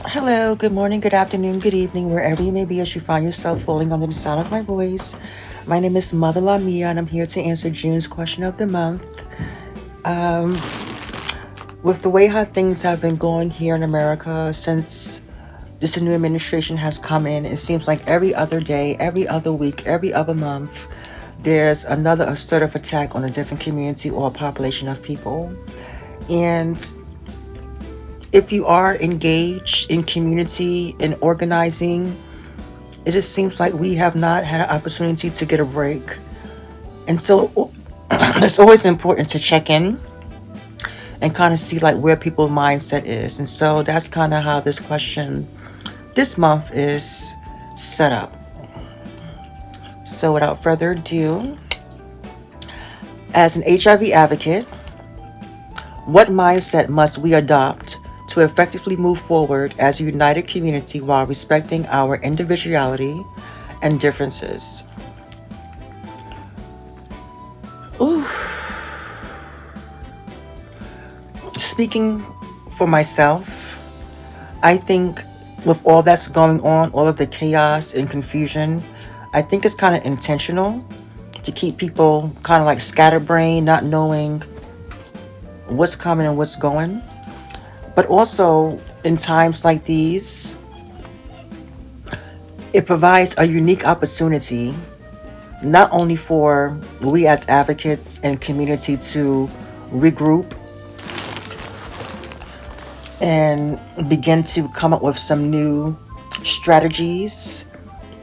Hello, good morning, good afternoon, good evening, wherever you may be as you find yourself falling under the sound of my voice. My name is Mother LaMia, and I'm here to answer June's question of the month. Um, with the way how things have been going here in America since this new administration has come in, it seems like every other day, every other week, every other month, there's another assertive attack on a different community or population of people. And if you are engaged in community and organizing, it just seems like we have not had an opportunity to get a break. And so it's always important to check in and kind of see like where people's mindset is. And so that's kind of how this question this month is set up. So without further ado, as an HIV advocate, what mindset must we adopt to effectively move forward as a united community while respecting our individuality and differences? Ooh. Speaking for myself, I think with all that's going on, all of the chaos and confusion, I think it's kind of intentional to keep people kind of like scatterbrained, not knowing what's coming and what's going. But also, in times like these, it provides a unique opportunity not only for we as advocates and community to regroup and begin to come up with some new strategies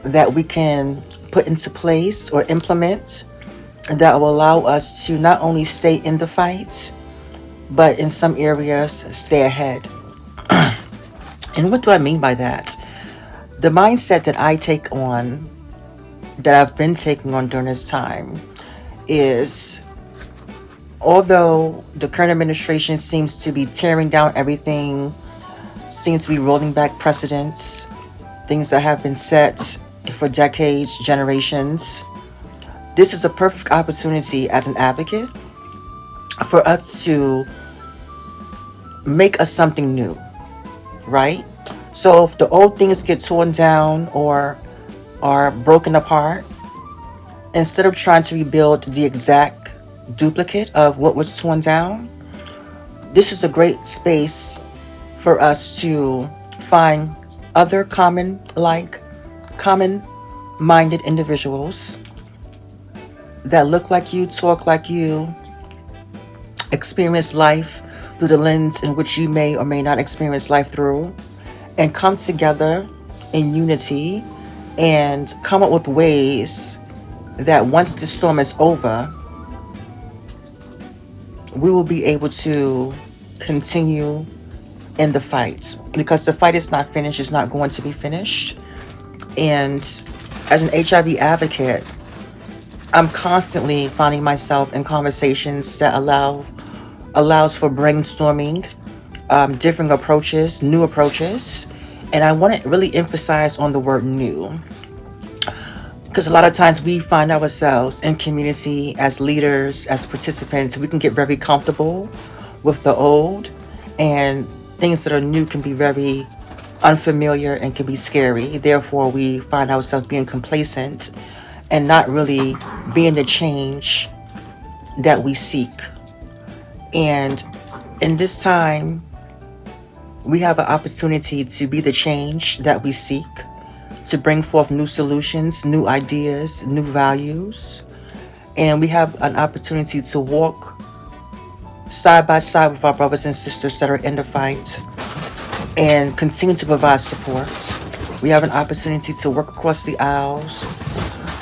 that we can put into place or implement that will allow us to not only stay in the fight, but in some areas, stay ahead. And what do I mean by that? The mindset that I take on, that I've been taking on during this time, is although the current administration seems to be tearing down everything, seems to be rolling back precedents, things that have been set for decades, generations, this is a perfect opportunity as an advocate for us to make us something new, right? So if the old things get torn down or are broken apart, instead of trying to rebuild the exact duplicate of what was torn down, this is a great space for us to find other common minded individuals that look like you, talk like you, experience life through the lens in which you may or may not experience life through, and come together in unity and come up with ways that once the storm is over, we will be able to continue in the fight, because the fight is not finished, it's not going to be finished. And as an HIV advocate, I'm constantly finding myself in conversations that allows for brainstorming, different approaches, new approaches. And I want to really emphasize on the word new, because a lot of times we find ourselves in community as leaders, as participants, we can get very comfortable with the old, and things that are new can be very unfamiliar and can be scary. Therefore, we find ourselves being complacent and not really being the change that we seek. And in this time, we have an opportunity to be the change that we seek, to bring forth new solutions, new ideas, new values. And we have an opportunity to walk side by side with our brothers and sisters that are in the fight and continue to provide support. We have an opportunity to work across the aisles,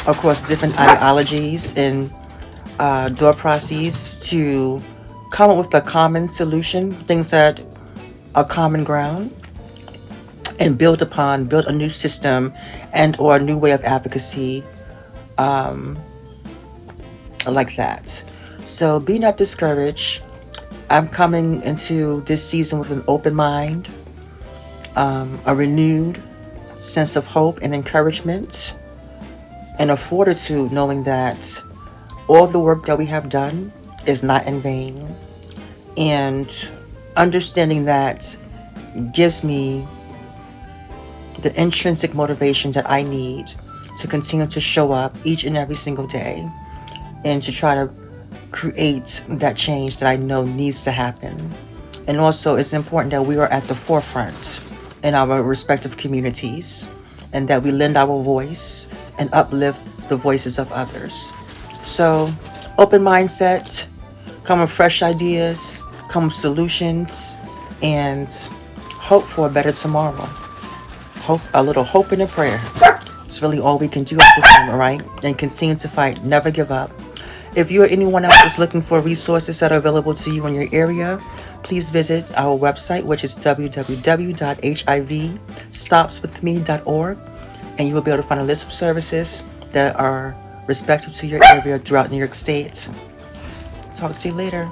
across different ideologies and door processes, to come up with a common solution, things that are common ground, and build a new system and or a new way of advocacy, like that. So be not discouraged. I'm coming into this season with an open mind, a renewed sense of hope and encouragement, and a fortitude knowing that all the work that we have done is not in vain. And understanding that gives me the intrinsic motivation that I need to continue to show up each and every single day and to try to create that change that I know needs to happen. And also, it's important that we are at the forefront in our respective communities and that we lend our voice and uplift the voices of others. So, open mindset, come with fresh ideas, come with solutions, and hope for a better tomorrow. Hope, a little hope and a prayer. It's really all we can do at this moment, right? And continue to fight. Never give up. If you or anyone else is looking for resources that are available to you in your area, please visit our website, which is www.hivstopswithme.org, and you will be able to find a list of services that are respective to your area throughout New York State. Talk to you later.